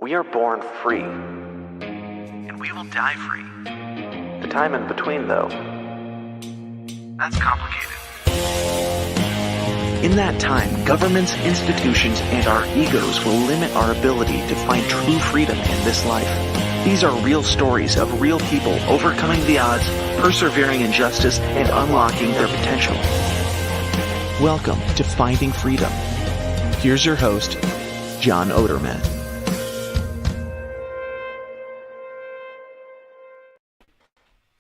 We are born free, and we will die free. The time in between, though, that's complicated. In that time, governments, institutions, and our egos will limit our ability to find true freedom in this life. These are real stories of real people overcoming the odds, persevering in justice, and unlocking their potential. Welcome to Finding Freedom. Here's your host, John Odermatt.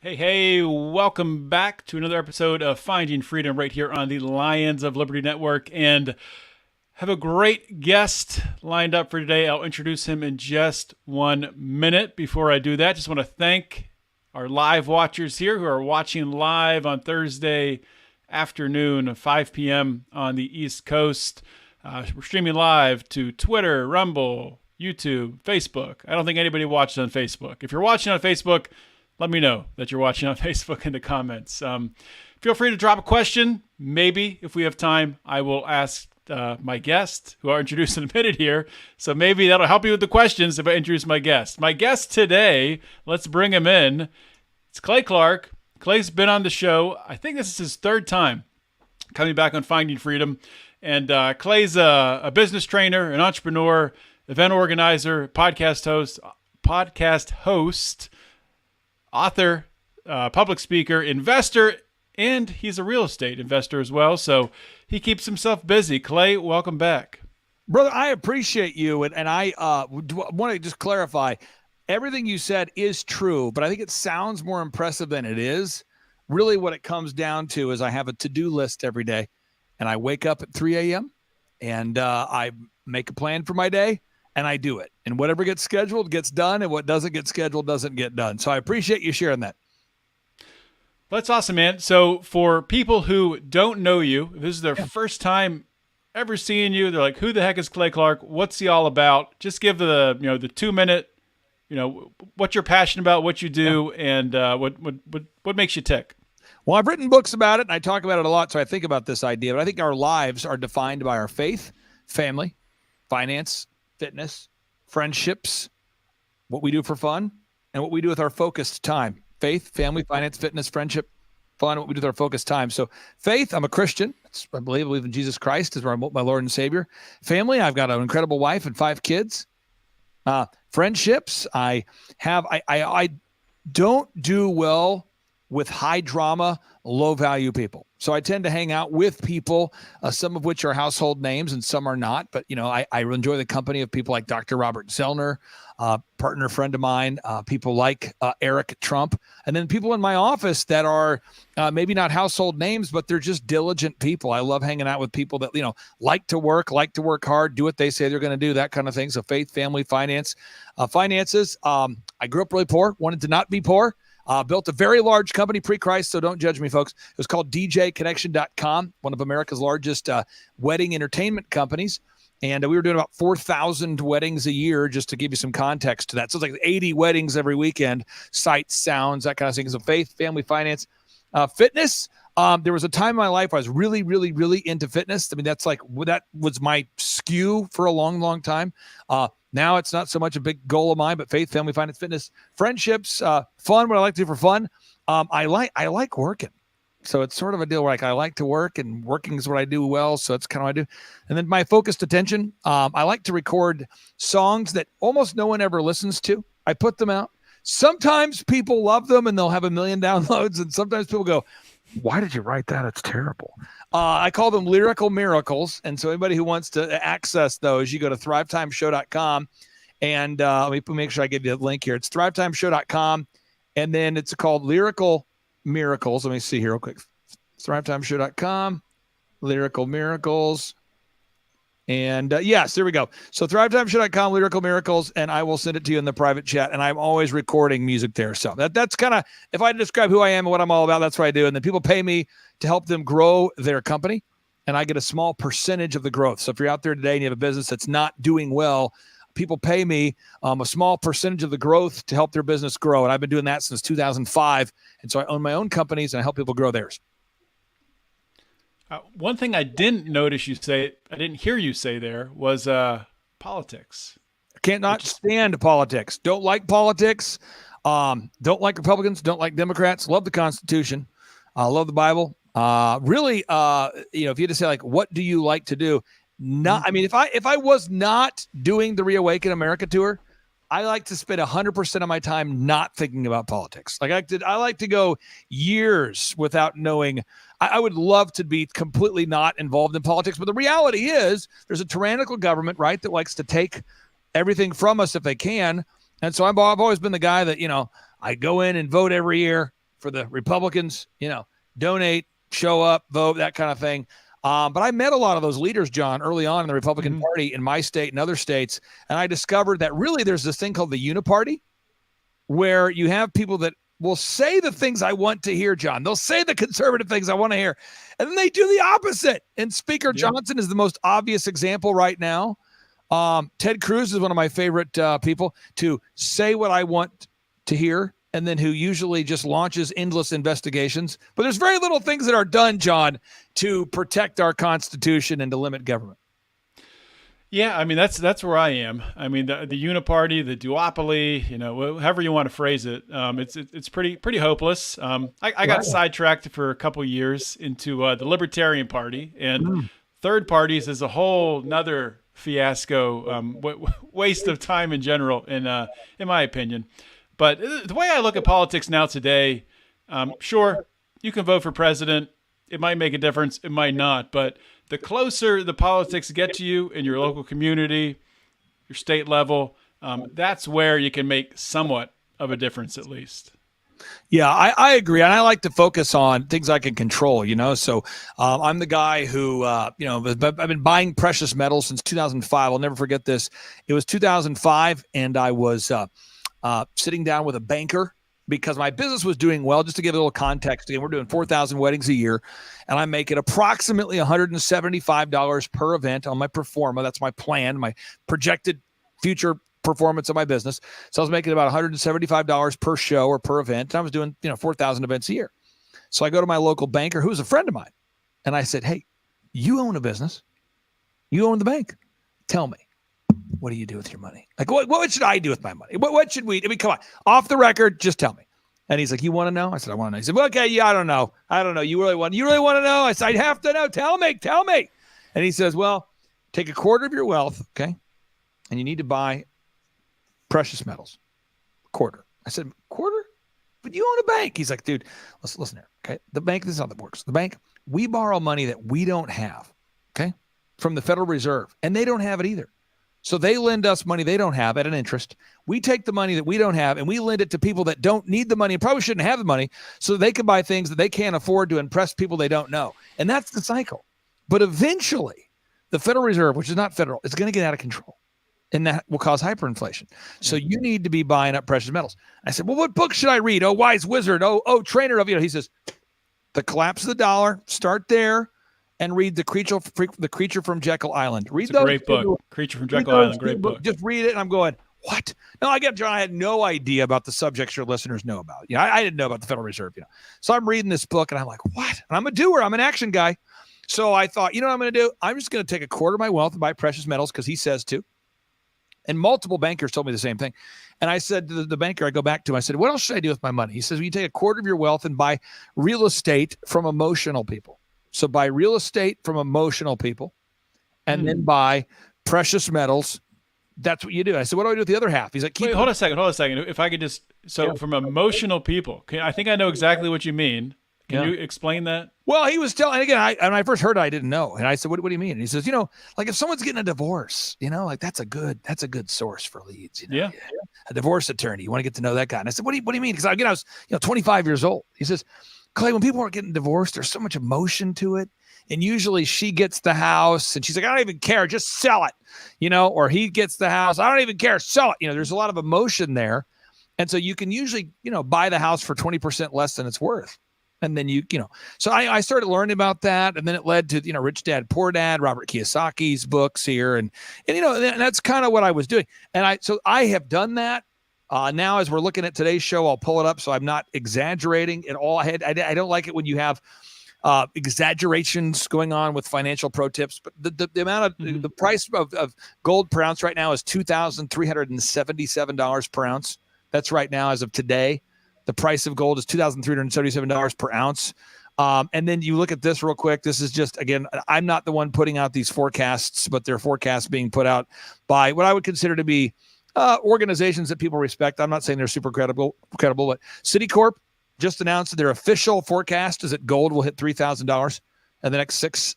Hey, welcome back to another episode of Finding Freedom right here on the Lions of Liberty Network. And have a great guest lined up for today. I'll introduce him in just 1 minute. Before I do that, just want to thank our live watchers here who are watching live on Thursday afternoon, 5 p.m. on the East Coast. We're streaming live to Twitter, Rumble, YouTube, Facebook. I don't think anybody watches on Facebook. If you're watching on Facebook, let me know that you're watching on Facebook in the comments. Feel free to drop a question. Maybe, if we have time, I will ask my guest, who I'll introduce in a minute here. So maybe that'll help you with the questions if I introduce my guest. My guest today, let's bring him in. It's Clay Clark. Clay's been on the show. I think this is his third time coming back on Finding Freedom. And Clay's a business trainer, an entrepreneur, event organizer, podcast host, author, public speaker, investor, and he's a real estate investor as well. So he keeps himself busy. Clay, welcome back. Brother, I appreciate you. And I want to just clarify, everything you said is true, but I think it sounds more impressive than it is. Really what it comes down to is I have a to-do list every day, and I wake up at 3 a.m. and I make a plan for my day. And I do it. And whatever gets scheduled gets done, and what doesn't get scheduled doesn't get done. So I appreciate you sharing that. That's awesome, man. So for people who don't know you, this is their first time ever seeing you. They're like, who the heck is Clay Clark? What's he all about? Just give the 2 minute, what you're passionate about, what you do, and what makes you tick. Well, I've written books about it, and I talk about it a lot, so I think about this idea. But I think our lives are defined by our faith, family, finance, fitness, friendships, what we do for fun, and what we do with our focused time. Faith, family, finance, fitness, friendship, fun, what we do with our focused time. So faith, I'm a Christian. I believe in Jesus Christ as my Lord and Savior. Family, I've got an incredible wife and 5 kids. Friendships, I don't do well with high drama, low value people. So I tend to hang out with people, some of which are household names and some are not. But, I enjoy the company of people like Dr. Robert Zellner, partner friend of mine, people like Eric Trump, and then people in my office that are maybe not household names, but they're just diligent people. I love hanging out with people that, like to work hard, do what they say they're going to do, that kind of thing. So faith, family, finance, finances. I grew up really poor, wanted to not be poor. Built a very large company pre-Christ, so don't judge me, folks. It was called DJConnection.com, one of America's largest wedding entertainment companies. And we were doing about 4,000 weddings a year, just to give you some context to that. So it's like 80 weddings every weekend, sights, sounds, that kind of thing. So faith, family, finance, fitness. There was a time in my life I was really, really, really into fitness. I mean, that was my skew for a long, long time. Now it's not so much a big goal of mine, but faith, family, finance, fitness, friendships, fun, what I like to do for fun. I like working. So it's sort of a deal where I like to work, and working is what I do well. So it's kind of what I do. And then my focused attention, I like to record songs that almost no one ever listens to. I put them out. Sometimes people love them and they'll have 1 million downloads. And sometimes people go, why did you write that? It's terrible. I call them lyrical miracles. And so anybody who wants to access those, you go to thrivetimeshow.com. And let me make sure I give you the link here. It's thrivetimeshow.com. And then it's called Lyrical Miracles. Let me see here real quick. Thrivetimeshow.com, Lyrical Miracles. And yes, there we go. So thrivetimeshow.com, Lyrical Miracles, and I will send it to you in the private chat. And I'm always recording music there. So that's kind of, if I describe who I am and what I'm all about, that's what I do. And then people pay me to help them grow their company, and I get a small percentage of the growth. So if you're out there today and you have a business that's not doing well, people pay me a small percentage of the growth to help their business grow. And I've been doing that since 2005. And so I own my own companies and I help people grow theirs. One thing I didn't hear you say there was politics. Can't not stand politics. Don't like politics. Don't like Republicans. Don't like Democrats. Love the Constitution. Love the Bible. Really, if you had to say like, what do you like to do? Not, I mean, if I was not doing the Reawaken America tour, I like to spend 100% of my time not thinking about politics. Like I like to go years without knowing. I would love to be completely not involved in politics, but the reality is there's a tyrannical government, right, that likes to take everything from us if they can. And so I've always been the guy that, I go in and vote every year for the Republicans, donate, show up, vote, that kind of thing. But I met a lot of those leaders, John, early on in the Republican Party in my state and other states. And I discovered that really there's this thing called the Uniparty, where you have people that will say the things I want to hear, John. They'll say the conservative things I want to hear. And then they do the opposite. And Speaker Johnson is the most obvious example right now. Ted Cruz is one of my favorite people to say what I want to hear, and then who usually just launches endless investigations. But there's very little things that are done, John, to protect our Constitution and to limit government. Yeah, I mean, that's where I am. I mean, the uniparty, the duopoly, however you want to phrase it, it's pretty hopeless. I got sidetracked for a couple years into the Libertarian Party, and third parties is a whole nother fiasco, waste of time in general, in my opinion. But the way I look at politics now today, sure, you can vote for president. It might make a difference. It might not. But the closer the politics get to you in your local community, your state level, that's where you can make somewhat of a difference at least. Yeah, I agree. And I like to focus on things I can control, So I'm the guy who, I've been buying precious metals since 2005. I'll never forget this. It was 2005, and I was sitting down with a banker because my business was doing well. Just to give a little context, again, we're doing 4,000 weddings a year, and I make it approximately $175 per event on my pro forma. That's my plan, my projected future performance of my business. So I was making about $175 per show or per event. And I was doing, 4,000 events a year. So I go to my local banker, who's a friend of mine, and I said, "Hey, you own a business. You own the bank. Tell me, what do you do with your money? Like, what should I do with my money? What should we? I mean, come on, off the record, just tell me." And he's like, "You want to know?" I said, "I want to know." He said, "Well, okay, yeah, I don't know. You really want to know?" I said, "I have to know. Tell me." And he says, "Well, take a quarter of your wealth, okay, and you need to buy precious metals. Quarter." I said, "Quarter? But you own a bank." He's like, "Dude, listen here, okay? The bank, this is how that works. The bank, we borrow money that we don't have, okay, from the Federal Reserve, and they don't have it either. So they lend us money they don't have at an interest. We take the money that we don't have and we lend it to people that don't need the money and probably shouldn't have the money so they can buy things that they can't afford to impress people they don't know." And that's the cycle. But eventually, the Federal Reserve, which is not federal, is going to get out of control. And that will cause hyperinflation. So you need to be buying up precious metals. I said, "Well, what book should I read? Oh, Wise Wizard. Oh, Trainer of," he says, "The Collapse of the Dollar. Start there and read The Creature from Jekyll Island." Read those. Great book. Creature from Jekyll Island. Great book. Just read it. And I'm going, what? No, John, I had no idea about the subjects your listeners know about. I didn't know about the Federal Reserve, So I'm reading this book and I'm like, what? And I'm a doer. I'm an action guy. So I thought, what I'm going to do? I'm just going to take a quarter of my wealth and buy precious metals because he says to. And multiple bankers told me the same thing. And I said to the banker, I go back to him, I said, "What else should I do with my money?" He says, "Well, you take a quarter of your wealth and buy real estate from emotional people. So buy real estate from emotional people and then buy precious metals. That's what you do." I said, "What do I do with the other half?" He's like, Wait, hold on a second. If I could just, from emotional people, I think I know exactly what you mean. Can you explain that? Well, he was telling, again, when I first heard it, I didn't know. And I said, what do you mean? And he says, like if someone's getting a divorce, like that's a good source for leads. Yeah. A divorce attorney. You want to get to know that guy. And I said, what do you mean? Because I was 25 years old. He says, "Clay, when people are getting divorced, there's so much emotion to it. And usually she gets the house and she's like, I don't even care, just sell it, or he gets the house. I don't even care, sell it. There's a lot of emotion there. And so you can usually, buy the house for 20% less than it's worth. And then so I started learning about that. And then it led to, Rich Dad, Poor Dad, Robert Kiyosaki's books here. And that's kind of what I was doing. And so I have done that. Now, as we're looking at today's show, I'll pull it up so I'm not exaggerating at all. I don't like it when you have exaggerations going on with financial pro tips, but the amount of the price of gold per ounce right now is $2,377 per ounce. That's right now as of today. The price of gold is $2,377 per ounce. And then you look at this real quick. This is just, again, I'm not the one putting out these forecasts, but they're forecasts being put out by what I would consider to be organizations that people respect. I'm not saying they're super credible, but Citicorp just announced that their official forecast is that gold will hit $3,000 in the next 6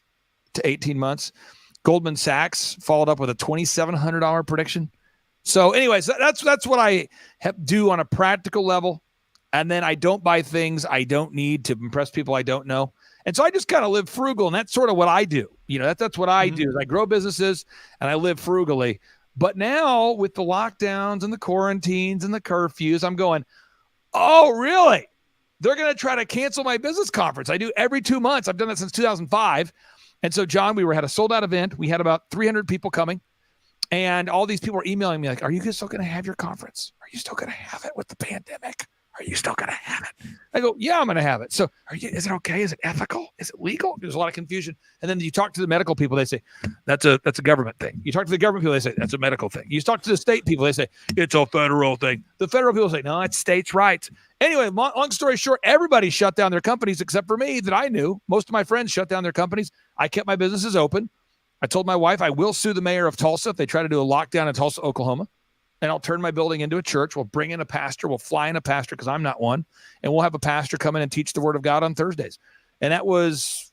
to 18 months. Goldman Sachs followed up with a $2,700 prediction. So anyways, that's what I do on a practical level. And then I don't buy things I don't need to impress people I don't know. And so I just kind of live frugal, and that's sort of what I do. You know, that's what I do is I grow businesses and I live frugally. But now with the lockdowns and the quarantines and the curfews, I'm going, oh, really? They're going to try to cancel my business conference. I do every 2 months. I've done that since 2005. And so, John, we had a sold-out event. We had about 300 people coming. And all these people were emailing me like, are you still going to have your conference? Are you still going to have it with the pandemic? Are you still going to have it? I go, yeah, I'm going to have it. So is it okay? Is it ethical? Is it legal? There's a lot of confusion. And then you talk to the medical people, they say, that's a government thing. You talk to the government people, they say, that's a medical thing. You talk to the state people, they say, it's a federal thing. The federal people say, no, it's states' rights. Anyway, long story short, everybody shut down their companies except for me that I knew. Most of my friends shut down their companies. I kept my businesses open. I told my wife I will sue the mayor of Tulsa if they try to do a lockdown in Tulsa, Oklahoma. And I'll turn my building into a church. We'll bring in a pastor. We'll fly in a pastor because I'm not one. And we'll have a pastor come in and teach the word of God on Thursdays. And that was,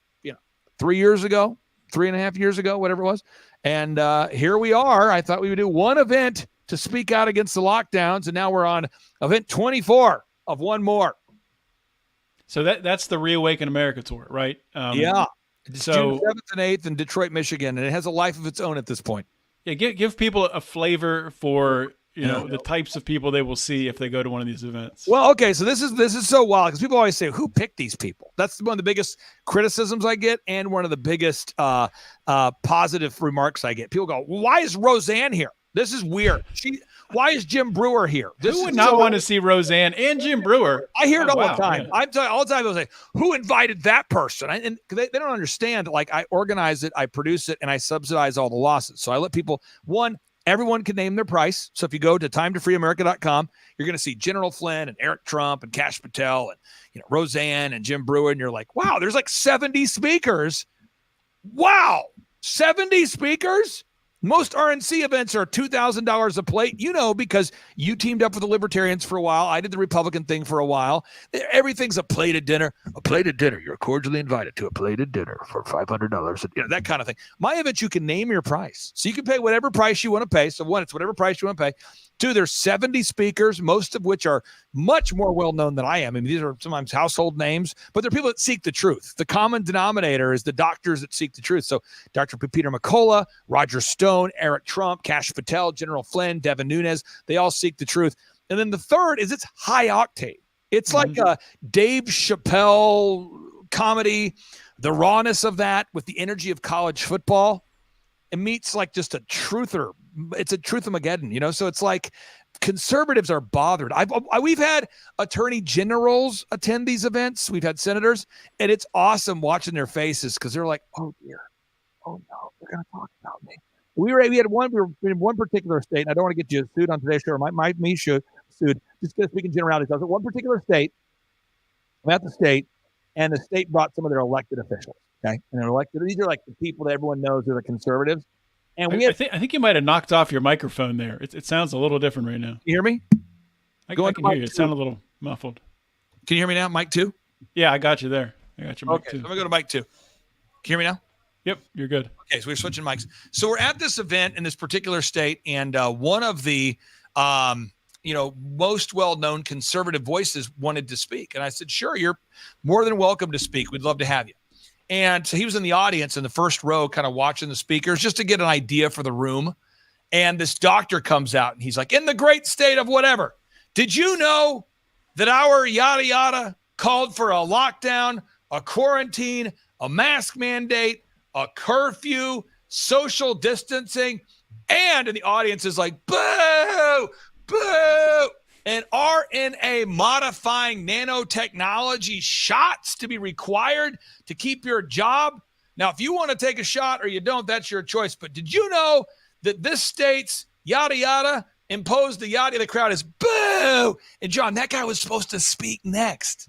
3 years ago, 3.5 years ago, whatever it was. And here we are. I thought we would do one event to speak out against the lockdowns. And now we're on event 24 of one more. So that's the Reawaken America tour, right? Yeah. It's June 7th and 8th in Detroit, Michigan. And it has a life of its own at this point. Yeah, give people a flavor for the types of people they will see if they go to one of these events. Well, okay, so this is so wild because people always say, who picked these people? That's one of the biggest criticisms I get and one of the biggest positive remarks I get. People go, why is Roseanne here? This is weird. Why is Jim Brewer here? Who would not want to see Roseanne and Jim Brewer? I hear it all the time. Yeah. I'm telling you all the time. People say, who invited that person? And they don't understand. Like, I organize it, I produce it, and I subsidize all the losses. So I let people, everyone can name their price. So if you go to timetofreeamerica.com, you're going to see General Flynn and Eric Trump and Kash Patel and Roseanne and Jim Brewer. And you're like, wow, there's like 70 speakers. Wow, 70 speakers? Most RNC events are $2,000 a plate, because you teamed up with the Libertarians for a while. I did the Republican thing for a while. Everything's a plated dinner. A plated dinner. You're cordially invited to a plated dinner for $500. That kind of thing. My event, you can name your price. So you can pay whatever price you want to pay. So one, it's whatever price you want to pay. Two, there's 70 speakers, most of which are much more well-known than I am. I mean, these are sometimes household names, but they're people that seek the truth. The common denominator is the doctors that seek the truth. So Dr. Peter McCullough, Roger Stone, Eric Trump, Kash Patel, General Flynn, Devin Nunes, they all seek the truth. And then the third is it's high octane. It's like a Dave Chappelle comedy, the rawness of that with the energy of college football. It meets like just a truther. It's a truth-mageddon, So it's like conservatives are bothered. We've had attorney generals attend these events. We've had senators, and it's awesome watching their faces because they're like, oh, dear. Oh, no, they're going to talk about me. We were in one particular state, and I don't want to get you sued on today's show, or me sued, just because speaking generalities. I was at one particular state. I'm at the state, and the state brought some of their elected officials, okay? And they're elected. These are like the people that everyone knows are the conservatives. And I think you might have knocked off your microphone there. It sounds a little different right now. You hear me? I can hear you. It sounded a little muffled. Can you hear me now? Mic 2? Yeah, I got you there. I got your mic 2. So I'm going to go to mic 2. Can you hear me now? Yep, you're good. Okay, so we're switching mics. So we're at this event in this particular state, and one of the most well-known conservative voices wanted to speak. And I said, sure, you're more than welcome to speak. We'd love to have you. And so he was in the audience in the first row, kind of watching the speakers just to get an idea for the room. And this doctor comes out and he's like, in the great state of whatever, did you know that our yada yada called for a lockdown, a quarantine, a mask mandate, a curfew, social distancing? And the audience is like, boo, boo. and RNA modifying nanotechnology shots to be required to keep your job. Now, if you want to take a shot or you don't, that's your choice. But did you know that this state's yada yada imposed the yada? The crowd is boo. And John, that guy was supposed to speak next.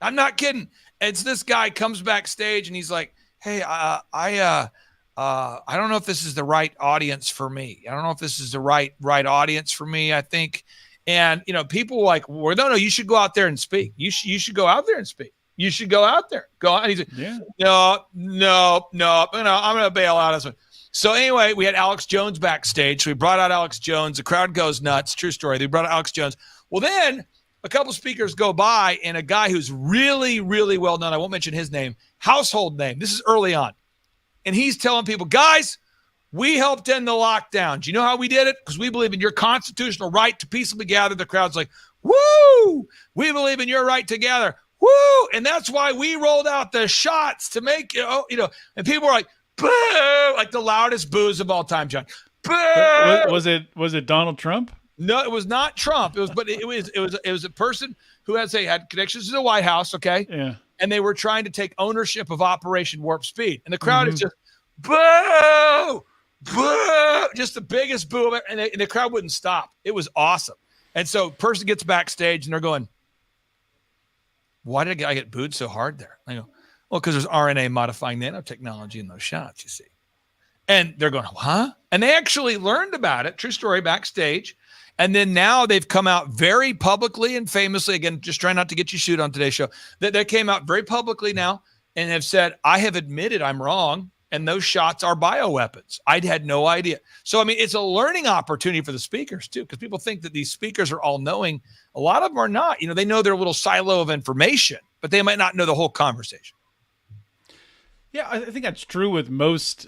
I'm not kidding. It's this guy comes backstage and he's like, hey, I don't know if this is the right audience for me. I don't know if this is the right audience for me, I think. And, people were like, well, no, you should go out there and speak. You should go out there and speak. You should go out there. Go out. And he's like, yeah. No, I'm going to bail out. So anyway, we had Alex Jones backstage. So we brought out Alex Jones. The crowd goes nuts. True story. They brought out Alex Jones. Well, then a couple speakers go by, and a guy who's really, really well known, I won't mention his name, household name. This is early on. And he's telling people, guys, we helped end the lockdown. Do you know how we did it? Because we believe in your constitutional right to peaceably gather. The crowd's like, woo! We believe in your right to gather. Woo! And that's why we rolled out the shots to make, and people were like, boo! Like the loudest boos of all time, John. Boo! Was it Donald Trump? No, it was not Trump. It was a person who had connections to the White House, okay? Yeah. And they were trying to take ownership of Operation Warp Speed. And the crowd is just, boo! Boo! Just the biggest boo ever. And the crowd wouldn't stop. It was awesome. And so person gets backstage and they're going, why did I get booed so hard there? I go, well, because there's RNA modifying nanotechnology in those shots, you see. And they're going, huh? And they actually learned about it, true story, backstage. And then now they've come out very publicly and famously, again, just trying not to get you sued on today's show, that they came out very publicly now and have said, I have admitted I'm wrong, and those shots are bioweapons. I had no idea. So, I mean, it's a learning opportunity for the speakers, too, because people think that these speakers are all knowing. A lot of them are not. They know their little silo of information, but they might not know the whole conversation. Yeah, I think that's true with most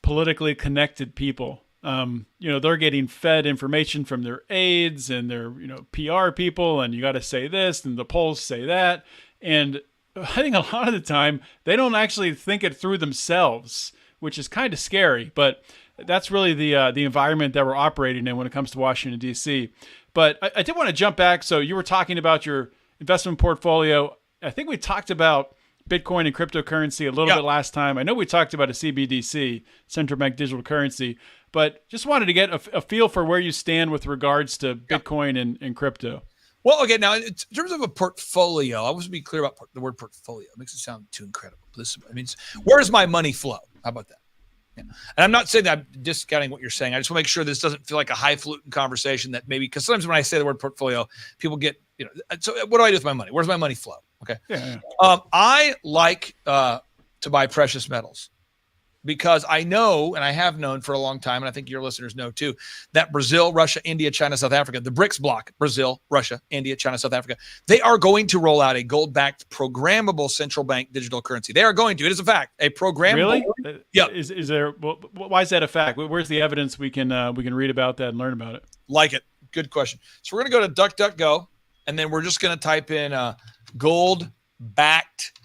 politically connected people. They're getting fed information from their aides and their, PR people, and you got to say this and the polls say that. And I think a lot of the time they don't actually think it through themselves, which is kind of scary, but that's really the environment that we're operating in when it comes to Washington, D.C. But I did want to jump back. So you were talking about your investment portfolio. I think we talked about Bitcoin and cryptocurrency a little bit last time. I know we talked about a CBDC, central bank digital currency, but just wanted to get a feel for where you stand with regards to Bitcoin and crypto. Well, okay, now in terms of a portfolio, I want to be clear about the word portfolio. It makes it sound too incredible. Where's my money flow? How about that? Yeah. And I'm not saying that I'm discounting what you're saying. I just want to make sure this doesn't feel like a highfalutin conversation that maybe, because sometimes when I say the word portfolio, people get, so what do I do with my money? Where's my money flow? Okay. Yeah. I like to buy precious metals because I know, and I have known for a long time, and I think your listeners know too, that Brazil, Russia, India, China, South Africa, the BRICS bloc, Brazil, Russia, India, China, South Africa, they are going to roll out a gold-backed programmable central bank digital currency. They are going to. It is a fact. A programmable. Really? Yeah. Is there? Why is that a fact? Where's the evidence we can read about that and learn about it? Like it. Good question. So we're going to go to DuckDuckGo, and then we're just going to type in gold-backed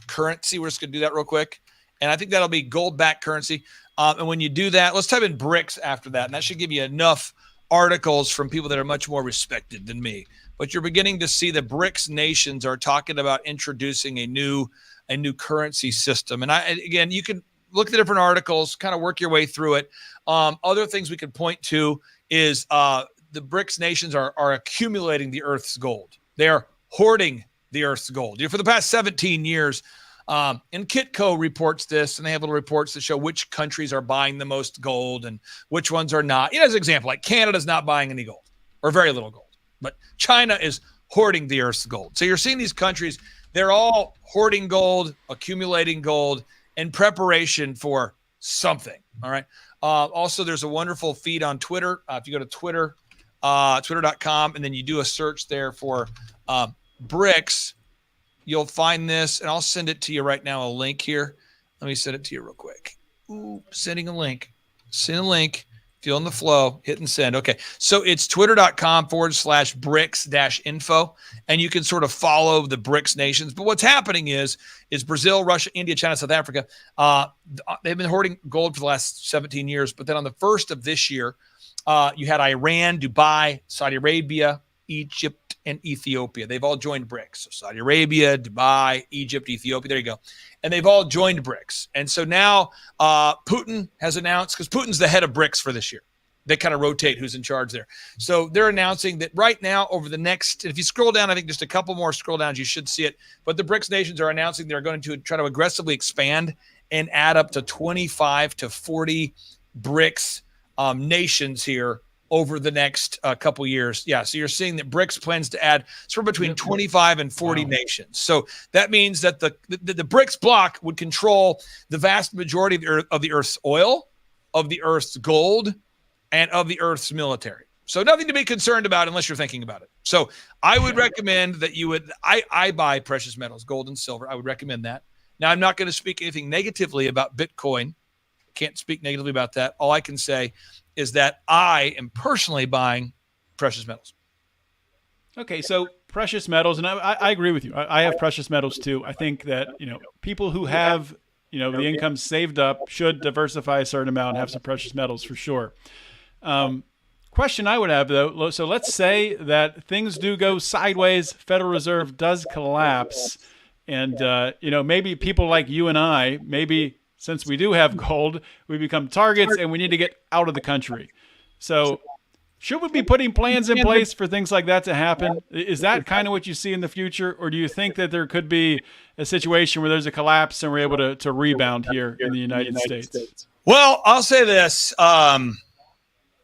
currency. We're just going to do that real quick. And I think that'll be gold-backed currency. And when you do that, let's type in BRICS after that. And that should give you enough articles from people that are much more respected than me. But you're beginning to see the BRICS nations are talking about introducing a new currency system. And again, you can look at the different articles, kind of work your way through it. Other things we could point to is the BRICS nations are accumulating the Earth's gold. They are hoarding the Earth's gold. For the past 17 years, and Kitco reports this, and they have little reports that show which countries are buying the most gold and which ones are not. As an example, like Canada's not buying any gold or very little gold, but China is hoarding the Earth's gold. So you're seeing these countries, they're all hoarding gold, accumulating gold in preparation for something. All right. Also, there's a wonderful feed on Twitter. If you go to Twitter, twitter.com, and then you do a search there for BRICS, you'll find this, and I'll send it to you right now, a link here. Let me send it to you real quick. Sending a link. Send a link. Feeling the flow, hit and send. Okay. So it's twitter.com/BRICS-info. And you can sort of follow the BRICS nations. But what's happening is Brazil, Russia, India, China, South Africa, they've been hoarding gold for the last 17 years. But then on the first of this year, you had Iran, Dubai, Saudi Arabia, Egypt, and Ethiopia. They've all joined BRICS. So Saudi Arabia, Dubai, Egypt, Ethiopia. There you go. And they've all joined BRICS. And so now Putin has announced, because Putin's the head of BRICS for this year. They kind of rotate who's in charge there. So they're announcing that right now over the next, if you scroll down, I think just a couple more scroll downs, you should see it. But the BRICS nations are announcing they're going to try to aggressively expand and add up to 25 to 40 BRICS nations here over the next couple years. Yeah, so you're seeing that BRICS plans to add sort of between 25 and 40 nations. So that means that the BRICS bloc would control the vast majority of the Earth's oil, of the Earth's gold, and of the Earth's military. So nothing to be concerned about unless you're thinking about it. So I would recommend that you would, I buy precious metals, gold and silver. I would recommend that. Now, I'm not going to speak anything negatively about Bitcoin. Can't speak negatively about that. All I can say is that I am personally buying precious metals. Okay, so precious metals, and I agree with you. I have precious metals too. I think that, people who have, the income saved up should diversify a certain amount and have some precious metals for sure. Question I would have though, so let's say that things do go sideways, Federal Reserve does collapse, and maybe people like you and I, maybe since we do have gold, we become targets and we need to get out of the country. So should we be putting plans in place for things like that to happen? Is that kind of what you see in the future? Or do you think that there could be a situation where there's a collapse and we're able to rebound here in the United States? Well, I'll say this.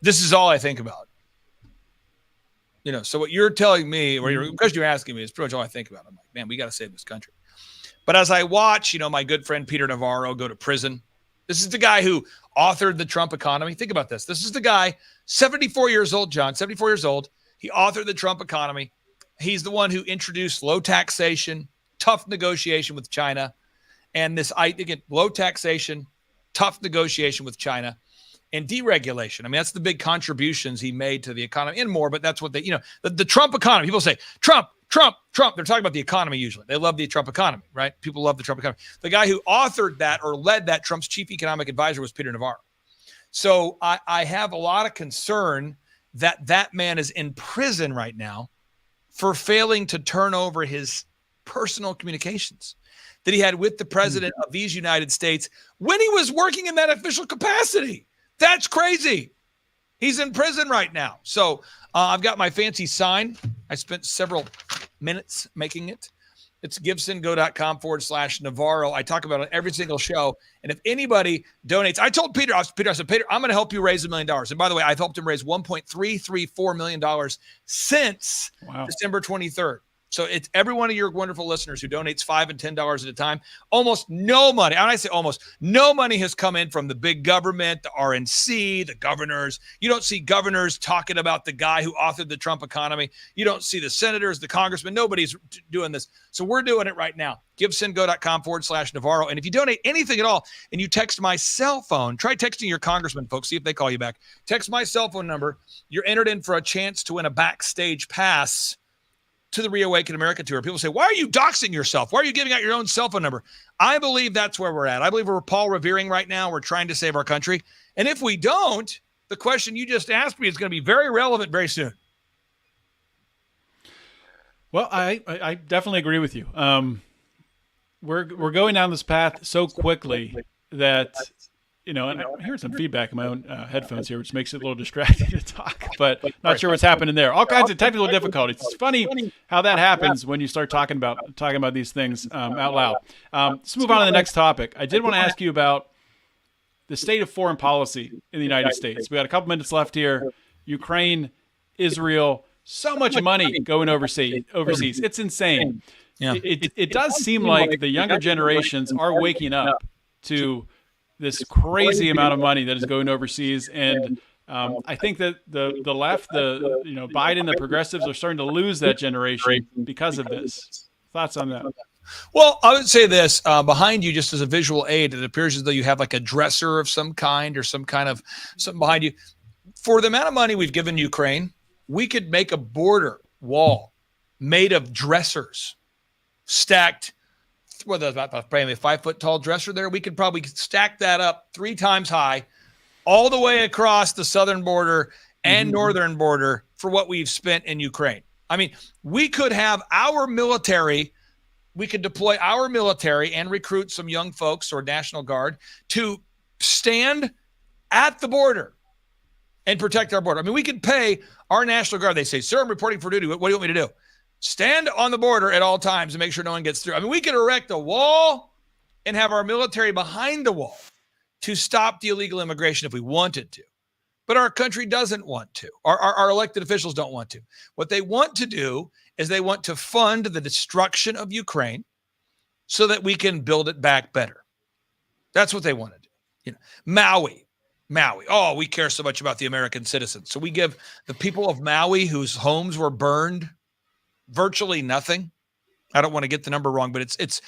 This is all I think about. So what you're telling me, or the question you're asking me is pretty much all I think about. I'm like, man, we got to save this country. But as I watch, my good friend Peter Navarro go to prison, this is the guy who authored the Trump economy. Think about this. This is the guy, 74 years old, John, 74 years old. He authored the Trump economy. He's the one who introduced low taxation, tough negotiation with China, and this, again, low taxation, tough negotiation with China, and deregulation. I mean, that's the big contributions he made to the economy and more, but that's what they, the Trump economy, people say, Trump. They're talking about the economy usually. They love the Trump economy, right? People love the Trump economy. The guy who authored that or led that, Trump's chief economic advisor, was Peter Navarro. So I have a lot of concern that man is in prison right now for failing to turn over his personal communications that he had with the president of these United States when he was working in that official capacity. That's crazy. He's in prison right now. So I've got my fancy sign. I spent several minutes making it. It's givesendgo.com/Navarro. I talk about it on every single show. And if anybody donates, I told Peter, I said, Peter, I'm going to help you raise $1 million. And by the way, I've helped him raise $1.334 million since December 23rd. So it's every one of your wonderful listeners who donates $5 and $10 at a time. Almost no money, and I say almost no money has come in from the big government, the RNC, the governors. You don't see governors talking about the guy who authored the Trump economy. You don't see the senators, the congressmen. Nobody's doing this. So we're doing it right now. GiveSendGo.com/Navarro. And if you donate anything at all and you text my cell phone, try texting your congressman, folks. See if they call you back. Text my cell phone number. You're entered in for a chance to win a backstage pass to the Reawaken America tour. People say, why are you doxing yourself? Why are you giving out your own cell phone number? I believe that's where we're at. I believe we're Paul Revering right now. We're trying to save our country. And if we don't, the question you just asked me is going to be very relevant very soon. Well, I definitely agree with you. We're going down this path so quickly that, and I'm hearing some feedback in my own headphones here, which makes it a little distracting to talk, but not sure what's happening there. All kinds of technical difficulties. It's funny how that happens when you start talking about these things out loud. Let's move on to the next topic. I did want to ask you about the state of foreign policy in the United States. We got a couple minutes left here. Ukraine, Israel, so much money going overseas. It's insane. Yeah. It does seem like the younger generations are waking up to this crazy amount of money that is going overseas. And I think that the left, Biden, the progressives are starting to lose that generation because of this. Thoughts on that? Well, I would say this, behind you, just as a visual aid, it appears as though you have like a dresser of some kind or some kind of something behind you. For the amount of money we've given Ukraine, we could make a border wall made of dressers stacked. Well, there's about probably a 5-foot tall dresser there. We could probably stack that up 3 times high all the way across the southern border and northern border for what we've spent in Ukraine. I mean, we could have our military, we could deploy our military and recruit some young folks or National Guard to stand at the border and protect our border. I mean, we could pay our National Guard. They say, sir, I'm reporting for duty. What do you want me to do? Stand on the border at all times and make sure no one gets through. I mean, we could erect a wall and have our military behind the wall to stop the illegal immigration if we wanted to. But our country doesn't want to. Our elected officials don't want to. What they want to do is they want to fund the destruction of Ukraine so that we can build it back better. That's what they want to do. You know, Maui. Oh, we care so much about the American citizens. So we give the people of Maui whose homes were burned virtually nothing. I don't want to get the number wrong, but it's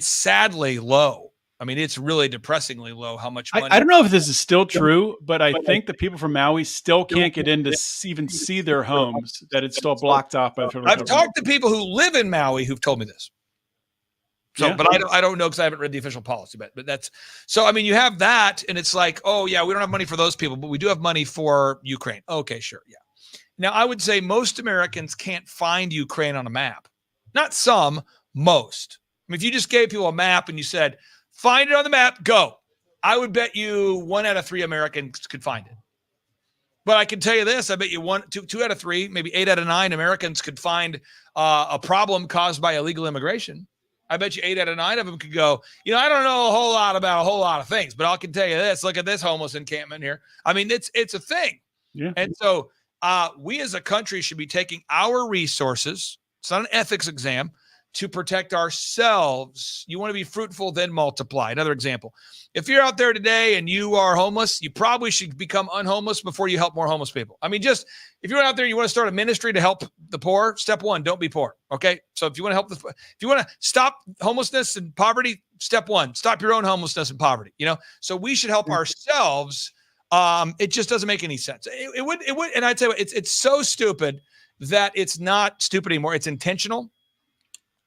sadly low. I mean, it's really depressingly low how much money. I don't know if this is still true, but I think the people from Maui still can't get in to even see their homes, that it's still blocked off by the federal I've government. talked to people who live in Maui who've told me this. So, but I don't know because I haven't read the official policy, but that's so. I mean, you have that, and it's like, oh yeah, we don't have money for those people, but we do have money for Ukraine. Okay, sure, yeah. Now, I would say most Americans can't find Ukraine on a map. Not some, most. I mean, if you just gave people a map and you said, find it on the map, go. I would bet you 1 out of 3 Americans could find it. But I can tell you this, I bet you 2 out of 3, maybe 8 out of 9 Americans could find a problem caused by illegal immigration. I bet you 8 out of 9 of them could go, I don't know a whole lot about a whole lot of things, but I can tell you this, look at this homeless encampment here. I mean, it's a thing. Yeah. And so we as a country should be taking our resources, it's not an ethics exam, to protect ourselves. You want to be fruitful, then multiply. Another example. If you're out there today and you are homeless, you probably should become unhomeless before you help more homeless people. I mean, just if you're out there, you want to start a ministry to help the poor, step 1, don't be poor. Okay. So if you want to help if you want to stop homelessness and poverty, step 1, stop your own homelessness and poverty, so we should help ourselves. It just doesn't make any sense. It would, and I'd say it's so stupid that it's not stupid anymore. It's intentional,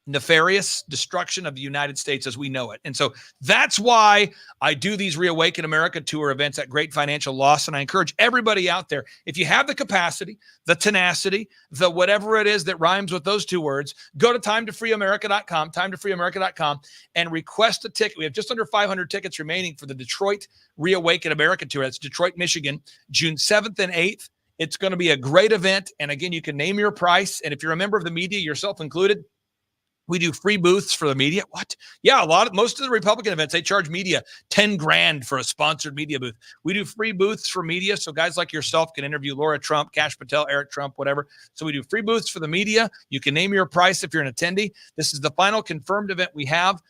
nefarious destruction of the United States as we know it. And so that's why I do these Reawaken America tour events at great financial loss. And I encourage everybody out there, if you have the capacity, the tenacity, the whatever it is that rhymes with those 2 words, go to timetofreeamerica.com, and request a ticket. We have just under 500 tickets remaining for the Detroit Reawaken America tour. That's Detroit, Michigan, June 7th and 8th. It's going to be a great event. And again, you can name your price. And if you're a member of the media, yourself included, we do free booths for the media. What? Yeah, most of the Republican events, they charge media $10,000 for a sponsored media booth. We do free booths for media, so guys like yourself can interview Laura Trump, Kash Patel, Eric Trump, whatever. So we do free booths for the media. You can name your price if you're an attendee. This is the final confirmed event we have.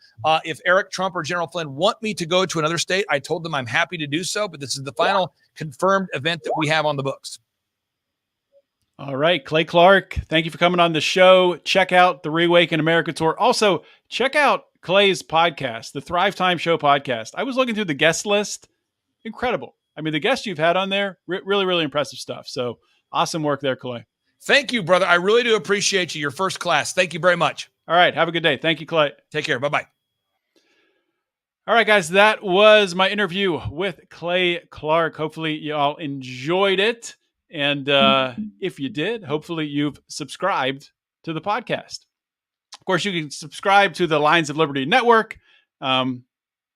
If Eric Trump or General Flynn want me to go to another state, I told them I'm happy to do so, but this is the final confirmed event that we have on the books. All right, Clay Clark, thank you for coming on the show. Check out the Reawaken America tour. Also, check out Clay's podcast, the Thrive Time Show podcast. I was looking through the guest list. Incredible. I mean, the guests you've had on there, really, really impressive stuff. So awesome work there, Clay. Thank you, brother. I really do appreciate you. You're first class. Thank you very much. All right, have a good day. Thank you, Clay. Take care. Bye-bye. All right, guys, that was my interview with Clay Clark. Hopefully you all enjoyed it. And if you did, hopefully you've subscribed to the podcast. Of course, you can subscribe to the Lions of Liberty Network on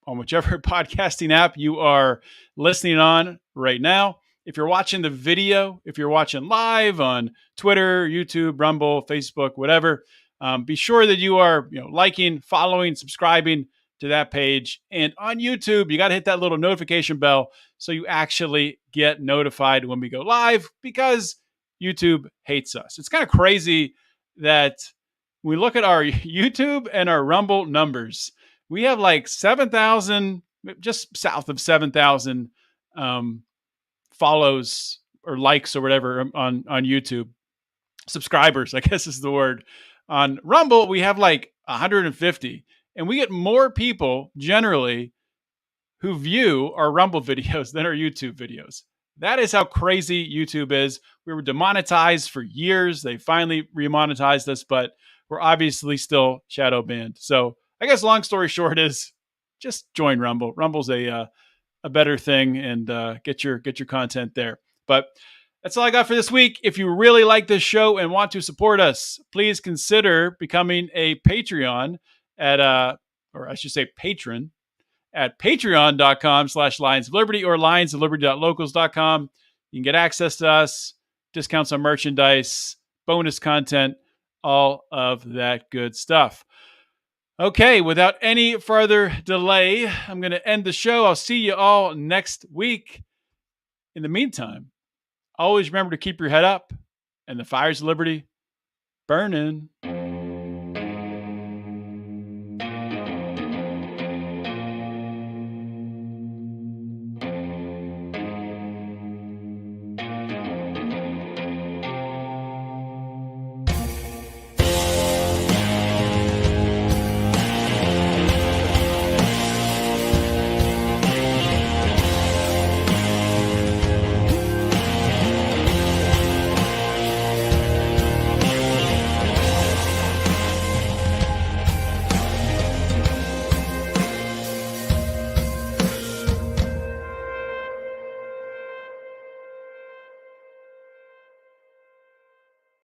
whichever podcasting app you are listening on right now. If you're watching the video, if you're watching live on Twitter, YouTube, Rumble, Facebook, whatever, be sure that you are liking, following, subscribing to that page. And on YouTube, you got to hit that little notification bell so you actually get notified when we go live, because YouTube hates us. It's kind of crazy that we look at our YouTube and our Rumble numbers. We have like 7,000, just south of 7,000 follows or likes or whatever on YouTube. Subscribers, I guess is the word. On Rumble, we have like 150. And we get more people generally who view our Rumble videos than our YouTube videos. That is how crazy YouTube is. We were demonetized for years. They finally remonetized us, but we're obviously still shadow banned. So I guess long story short is just join Rumble. Rumble's a better thing, and get your content there. But that's all I got for this week. If you really like this show and want to support us, please consider becoming a Patreon at or I should say patron at patreon.com/Lions of Liberty or lionsofliberty.locals.com. You can get access to us, discounts on merchandise, bonus content, all of that good stuff. Okay, without any further delay, I'm going to end the show. I'll see you all next week. In the meantime, always remember to keep your head up and the fires of liberty burning.